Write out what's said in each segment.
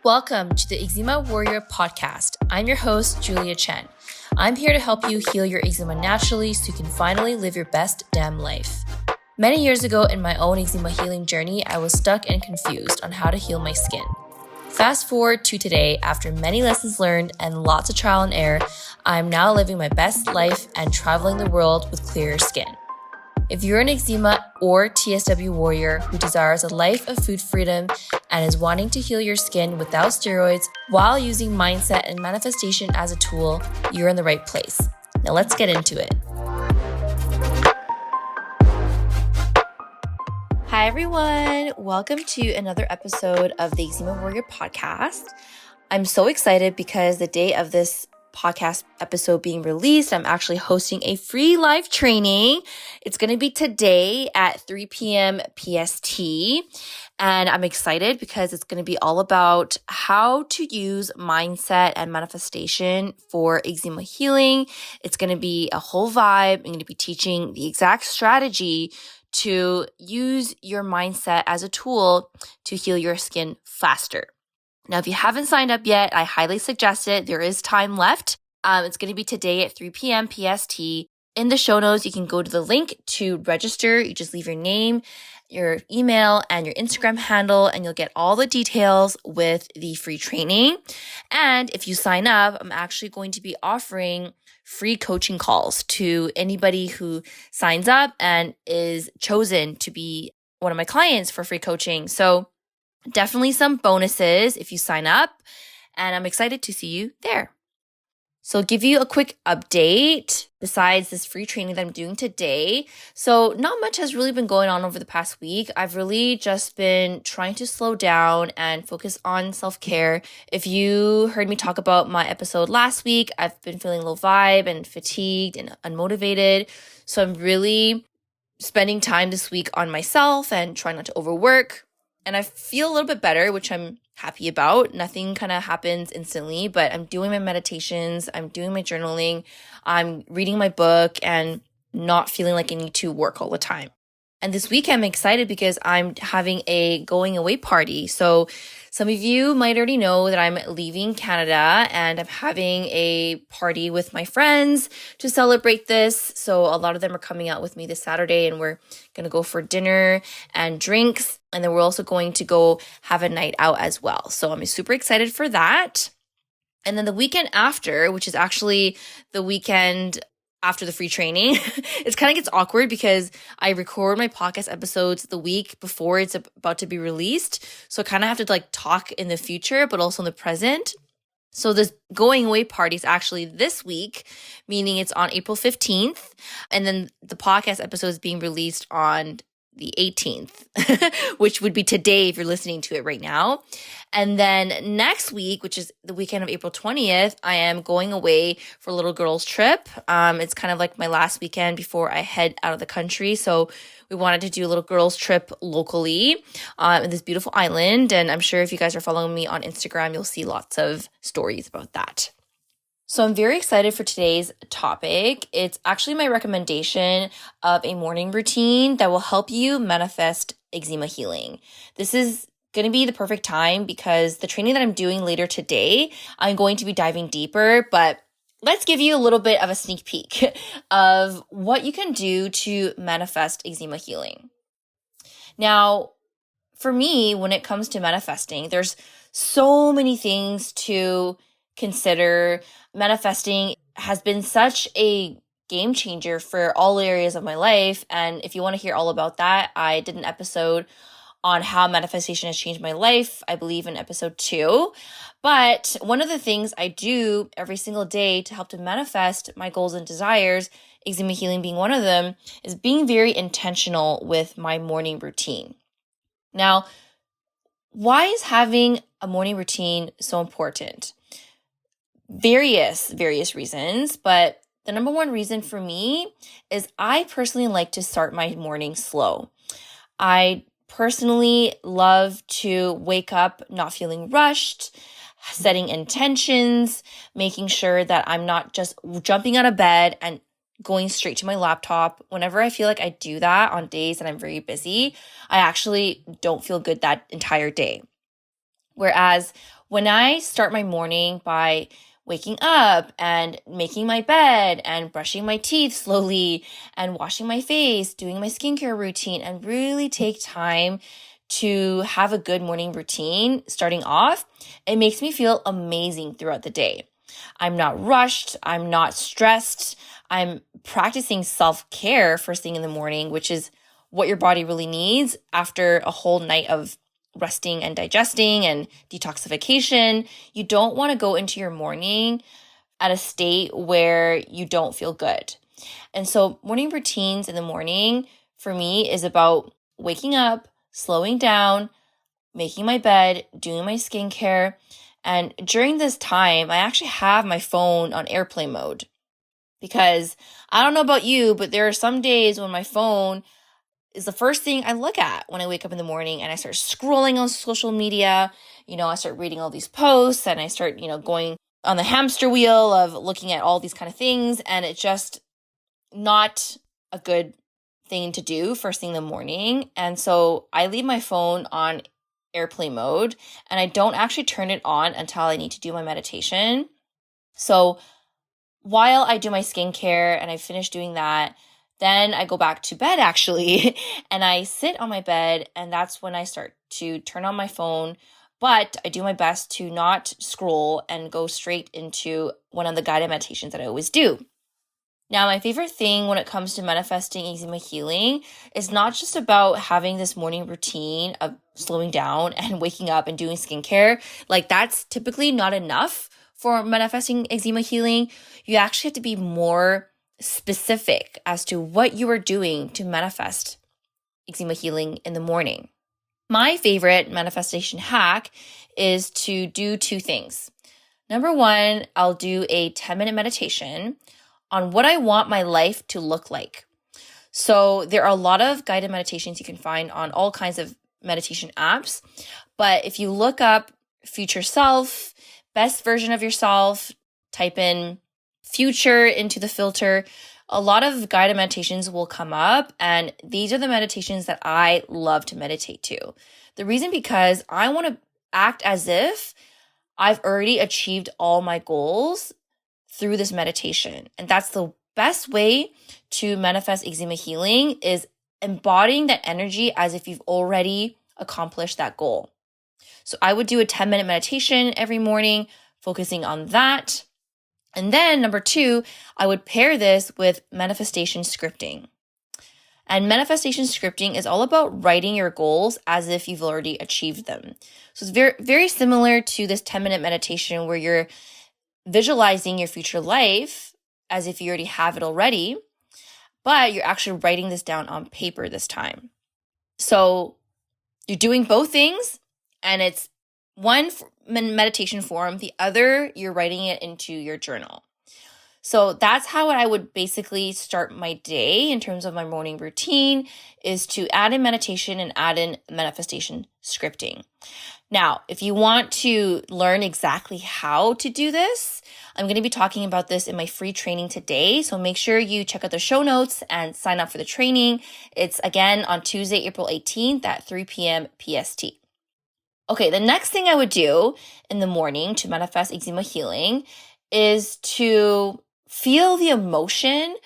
Welcome to the Eczema Warrior podcast. I'm your host, Julia Chen. I'm here to help you heal your eczema naturally so you can finally live your best damn life. Many years ago in my own eczema healing journey, I was stuck and confused on how to heal my skin. Fast forward to today, after many lessons learned and lots of trial and error, I'm now living my best life and traveling the world with clearer skin. If you're an eczema or TSW warrior who desires a life of food freedom and is wanting to heal your skin without steroids while using mindset and manifestation as a tool, you're in the right place. Now let's get into it. Hi everyone, welcome to another episode of the Eczema Warrior podcast. I'm so excited because the day of this podcast episode being released, I'm actually hosting a free live training. It's going to be today at 3 p.m. PST. And I'm excited because it's going to be all about how to use mindset and manifestation for eczema healing. It's going to be a whole vibe. I'm going to be teaching the exact strategy to use your mindset as a tool to heal your skin faster. Now, if you haven't signed up yet, I highly suggest it. There is time left. It's going to be today at 3 p.m. PST. In the show notes, you can go to the link to register. You just leave your name, your email, and your Instagram handle, and you'll get all the details with the free training. And if you sign up, I'm actually going to be offering free coaching calls to anybody who signs up and is chosen to be one of my clients for free coaching. So definitely some bonuses if you sign up, and I'm excited to see you there. So I'll give you a quick update besides this free training that I'm doing today. So not much has really been going on over the past week. I've really just been trying to slow down and focus on self-care. If you heard me talk about my episode last week, I've been feeling low vibe and fatigued and unmotivated. So I'm really spending time this week on myself and trying not to overwork. And I feel a little bit better, which I'm happy about. Nothing kind of happens instantly, but I'm doing my meditations, I'm doing my journaling, I'm reading my book and not feeling like I need to work all the time. And this week I'm excited because I'm having a going away party. So some of you might already know that I'm leaving Canada and I'm having a party with my friends to celebrate this. So a lot of them are coming out with me this Saturday and we're going to go for dinner and drinks. And then we're also going to go have a night out as well. So I'm super excited for that. And then the weekend after, which is actually the weekend after the free training, it kind of gets awkward because I record my podcast episodes the week before it's about to be released. So I kind of have to talk in the future, but also in the present. So this going away party is actually this week, meaning it's on April 15th. And then the podcast episode is being released on the 18th, which would be today if you're listening to it right now. And then next week, which is the weekend of April 20th, I am going away for a little girls trip. It's kind of like my last weekend before I head out of the country. So we wanted to do a little girls trip locally in this beautiful island. And I'm sure if you guys are following me on Instagram, you'll see lots of stories about that. So I'm very excited for today's topic. It's actually my recommendation of a morning routine that will help you manifest eczema healing. This is going to be the perfect time because the training that I'm doing later today, I'm going to be diving deeper, but let's give you a little bit of a sneak peek of what you can do to manifest eczema healing. Now, for me, when it comes to manifesting, there's so many things to consider. Manifesting has been such a game changer for all areas of my life. And if you want to hear all about that, I did an episode on how manifestation has changed my life, I believe in episode 2. But one of the things I do every single day to help to manifest my goals and desires, eczema healing being one of them, is being very intentional with my morning routine. Now, why is having a morning routine so important? Various reasons, but the number one reason for me is I personally like to start my morning slow. I personally love to wake up not feeling rushed, setting intentions, making sure that I'm not just jumping out of bed and going straight to my laptop. Whenever I feel like I do that on days that I'm very busy, I actually don't feel good that entire day. Whereas when I start my morning by waking up and making my bed and brushing my teeth slowly and washing my face, doing my skincare routine, and really take time to have a good morning routine starting off, it makes me feel amazing throughout the day. I'm not rushed. I'm not stressed. I'm practicing self-care first thing in the morning, which is what your body really needs after a whole night of resting and digesting and detoxification. You don't want to go into your morning at a state where you don't feel good. And so morning routines in the morning for me is about waking up, slowing down, making my bed, doing my skincare. And during this time, I actually have my phone on airplane mode because I don't know about you, but there are some days when my phone is the first thing I look at when I wake up in the morning, and I start scrolling on social media. I start reading all these posts, and I start, going on the hamster wheel of looking at all these kind of things. And it's just not a good thing to do first thing in the morning. And so I leave my phone on airplane mode, and I don't actually turn it on until I need to do my meditation. So while I do my skincare and I finish doing that, then I go back to bed actually, and I sit on my bed, and that's when I start to turn on my phone. But I do my best to not scroll and go straight into one of the guided meditations that I always do. Now, my favorite thing when it comes to manifesting eczema healing is not just about having this morning routine of slowing down and waking up and doing skincare. Like, that's typically not enough for manifesting eczema healing. You actually have to be more specific as to what you are doing to manifest eczema healing in the morning. My favorite manifestation hack is to do two things. Number one, I'll do a 10-minute meditation on what I want my life to look like. So there are a lot of guided meditations you can find on all kinds of meditation apps. But if you look up future self, best version of yourself, type in future into the filter, a lot of guided meditations will come up. And these are the meditations that I love to meditate to. The reason because I want to act as if I've already achieved all my goals through this meditation. And that's the best way to manifest eczema healing, is embodying that energy as if you've already accomplished that goal. So I would do a 10-minute meditation every morning, focusing on that. And then number two, I would pair this with manifestation scripting. And manifestation scripting is all about writing your goals as if you've already achieved them. So it's very, very similar to this 10-minute meditation where you're visualizing your future life as if you already have it already, but you're actually writing this down on paper this time. So you're doing both things, and it's one meditation form, the other you're writing it into your journal. So that's how I would basically start my day in terms of my morning routine, is to add in meditation and add in manifestation scripting. Now, if you want to learn exactly how to do this, I'm going to be talking about this in my free training today. So make sure you check out the show notes and sign up for the training. It's again on Tuesday, April 18th at 3 p.m. PST. Okay, the next thing I would do in the morning to manifest eczema healing is to feel the emotion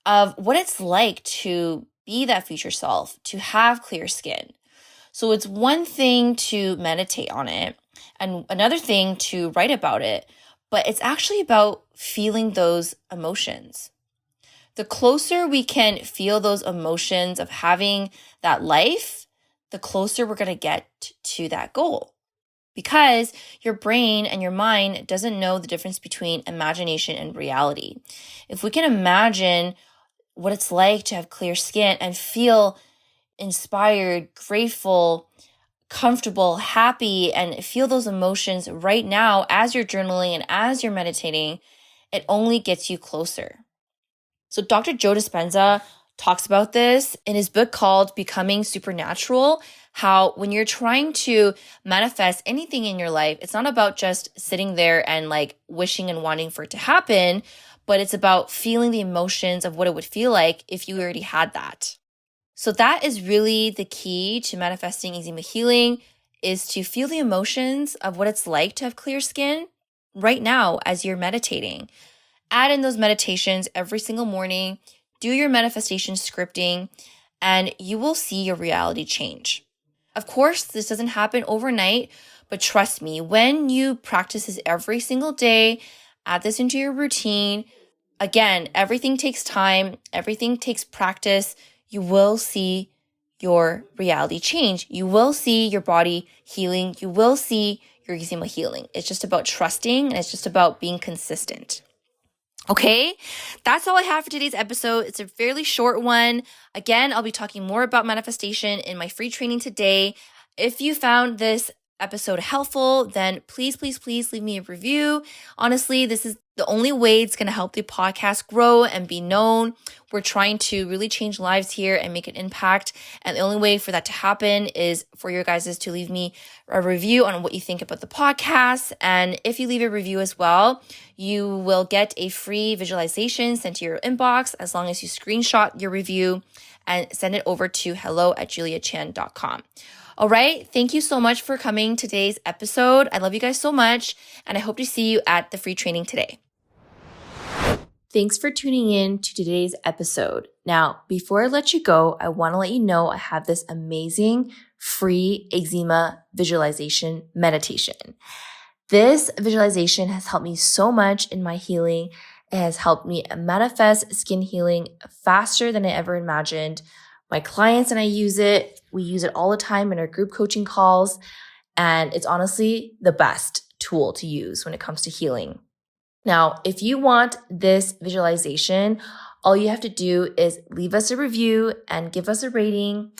of what it's like to be that future self, to have clear skin. So it's one thing to meditate on it and another thing to write about it, but it's actually about feeling those emotions. The closer we can feel those emotions of having that life, the closer we're going to get to that goal. Because your brain and your mind doesn't know the difference between imagination and reality. If we can imagine what it's like to have clear skin and feel inspired, grateful, comfortable, happy, and feel those emotions right now as you're journaling and as you're meditating, it only gets you closer. So Dr. Joe Dispenza talks about this in his book called Becoming Supernatural, how when you're trying to manifest anything in your life, it's not about just sitting there and like wishing and wanting for it to happen, but it's about feeling the emotions of what it would feel like if you already had that. So that is really the key to manifesting eczema healing, is to feel the emotions of what it's like to have clear skin right now as you're meditating. Add in those meditations every single morning, do your manifestation scripting, and you will see your reality change. Of course, this doesn't happen overnight, but trust me, when you practice this every single day, add this into your routine, again, everything takes time, everything takes practice, you will see your reality change. You will see your body healing. You will see your eczema healing. It's just about trusting and it's just about being consistent. Okay, that's all I have for today's episode. It's a fairly short one. Again, I'll be talking more about manifestation in my free training today. If you found this episode helpful, then please leave me a review. Honestly, this is the only way it's going to help the podcast grow and be known. We're trying to really change lives here and make an impact. And the only way for that to happen is for your guys to leave me a review on what you think about the podcast. And if you leave a review as well, you will get a free visualization sent to your inbox as long as you screenshot your review and send it over to hello@juliachan.com. All right. Thank you so much for coming to today's episode. I love you guys so much, and I hope to see you at the free training today. Thanks for tuning in to today's episode. Now, before I let you go, I want to let you know I have this amazing free eczema visualization meditation. This visualization has helped me so much in my healing. It has helped me manifest skin healing faster than I ever imagined. My clients and I use it. We use it all the time in our group coaching calls, and it's honestly the best tool to use when it comes to healing. Now, if you want this visualization, all you have to do is leave us a review and give us a rating.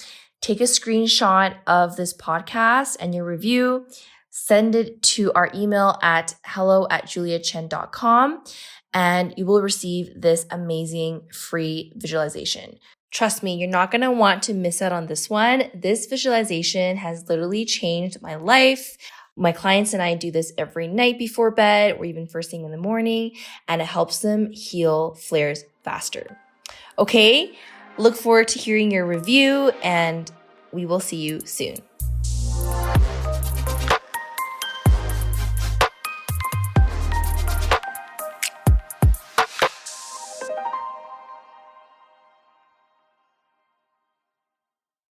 Take a screenshot of this podcast and your review. Send it to our email at hello@juliachan.com, and you will receive this amazing free visualization. Trust me, you're not going to want to miss out on this one. This visualization has literally changed my life. My clients and I do this every night before bed or even first thing in the morning, and it helps them heal flares faster. Okay, look forward to hearing your review, and we will see you soon.